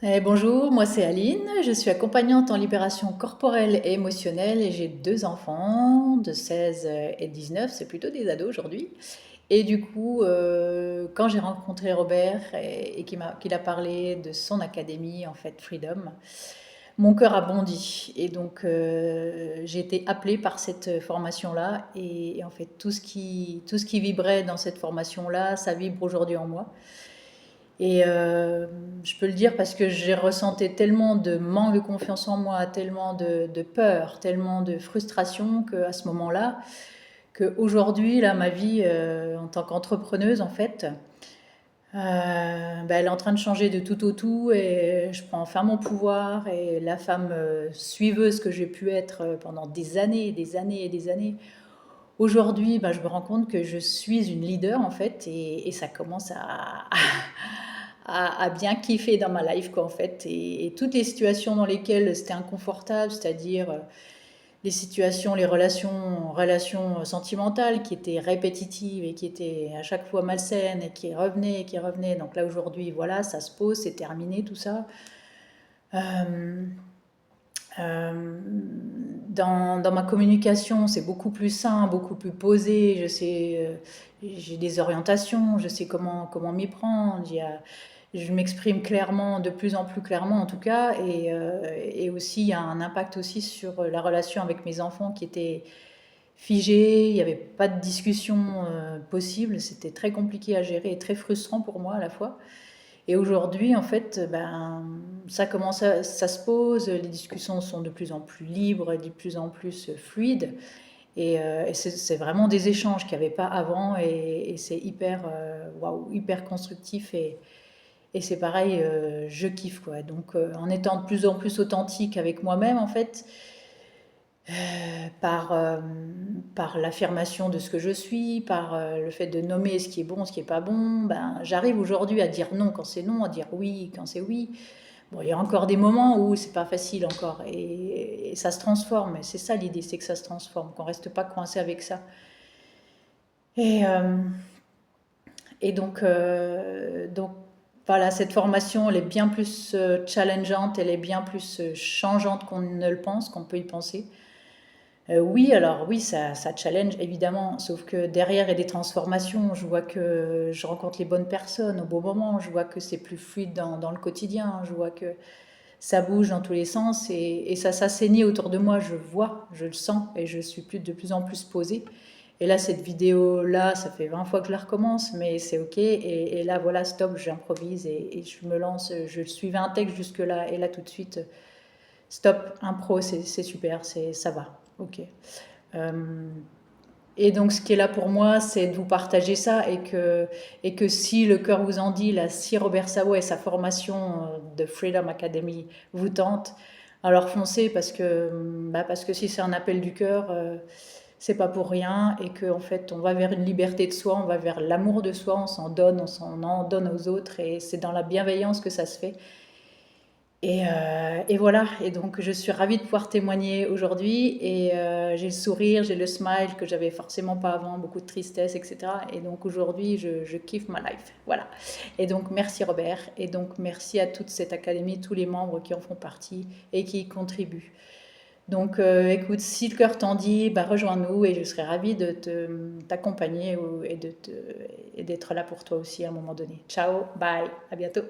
Bonjour, moi c'est Aline, je suis accompagnante en libération corporelle et émotionnelle et j'ai deux enfants de 16 et 19, c'est plutôt des ados aujourd'hui. Et du coup, quand j'ai rencontré Robert et qu'il a parlé de son académie, en fait Freedom, mon cœur a bondi. Et donc j'ai été appelée par cette formation-là et en fait tout ce qui vibrait dans cette formation-là, ça vibre aujourd'hui en moi. Et je peux le dire parce que j'ai ressenti tellement de manque de confiance en moi, tellement de peur, tellement de frustration qu'à ce moment-là, qu'aujourd'hui, là, ma vie en tant qu'entrepreneuse, en fait, elle est en train de changer de tout au tout et je prends enfin mon pouvoir et la femme suiveuse que j'ai pu être pendant des années, des années et des années. Aujourd'hui, je me rends compte que je suis une leader en fait et ça commence à bien kiffer dans ma life quoi en fait et toutes les situations dans lesquelles c'était inconfortable, c'est-à-dire les situations, relations sentimentales qui étaient répétitives et qui étaient à chaque fois malsaines et qui revenaient et qui revenaient. Donc là aujourd'hui, voilà, ça se pose, c'est terminé tout ça. Euh, euh, dans ma communication, c'est beaucoup plus sain, beaucoup plus posé. Je sais, j'ai des orientations, je sais comment m'y prendre. Je m'exprime clairement, de plus en plus clairement en tout cas, et aussi il y a un impact aussi sur la relation avec mes enfants qui était figée. Il n'y avait pas de discussion possible. C'était très compliqué à gérer et très frustrant pour moi à la fois. Et aujourd'hui, en fait, ça se pose, les discussions sont de plus en plus libres, de plus en plus fluides. Et c'est vraiment des échanges qu'il n'y avait pas avant. Et c'est hyper, waouh, hyper constructif. Et c'est pareil, je kiffe quoi. Donc en étant de plus en plus authentique avec moi-même, en fait, par, par l'affirmation de ce que je suis, par le fait de nommer ce qui est bon, ce qui est pas bon, j'arrive aujourd'hui à dire non quand c'est non, à dire oui quand c'est oui. Bon, il y a encore des moments où c'est pas facile encore et ça se transforme. C'est ça l'idée, c'est que ça se transforme, qu'on reste pas coincé avec ça. Et, euh, donc voilà, cette formation, elle est bien plus challengeante, elle est bien plus changeante qu'on ne le pense, qu'on peut y penser. Oui, alors oui, ça challenge évidemment, sauf que derrière il y a des transformations. Je vois que je rencontre les bonnes personnes au bon moment, je vois que c'est plus fluide dans le quotidien, je vois que ça bouge dans tous les sens et ça s'assainit autour de moi, je vois, je le sens et je suis de plus en plus posée. Et là, cette vidéo-là, ça fait 20 fois que je la recommence, mais c'est ok. Et là, voilà, stop, j'improvise et je me lance. Je suivais un texte jusque-là et là, tout de suite, stop, impro, c'est super, ça va, ok. Euh, et donc, ce qui est là pour moi, c'est de vous partager ça et que si le cœur vous en dit, là, si Robert Savo et sa formation de Freedom Academy vous tente, alors foncez parce que si c'est un appel du cœur, c'est pas pour rien et qu'en en fait, on va vers une liberté de soi, on va vers l'amour de soi, on s'en en donne aux autres et c'est dans la bienveillance que ça se fait. Et voilà, et donc je suis ravie de pouvoir témoigner aujourd'hui et j'ai le sourire, j'ai le smile que j'avais forcément pas avant, beaucoup de tristesse, etc. Et donc aujourd'hui, je kiffe ma life. Voilà. Et donc merci Robert, et donc merci à toute cette académie, tous les membres qui en font partie et qui y contribuent. Donc écoute, si le cœur t'en dit, rejoins-nous et je serai ravie de t'accompagner et d'être là pour toi aussi à un moment donné. Ciao, bye, à bientôt.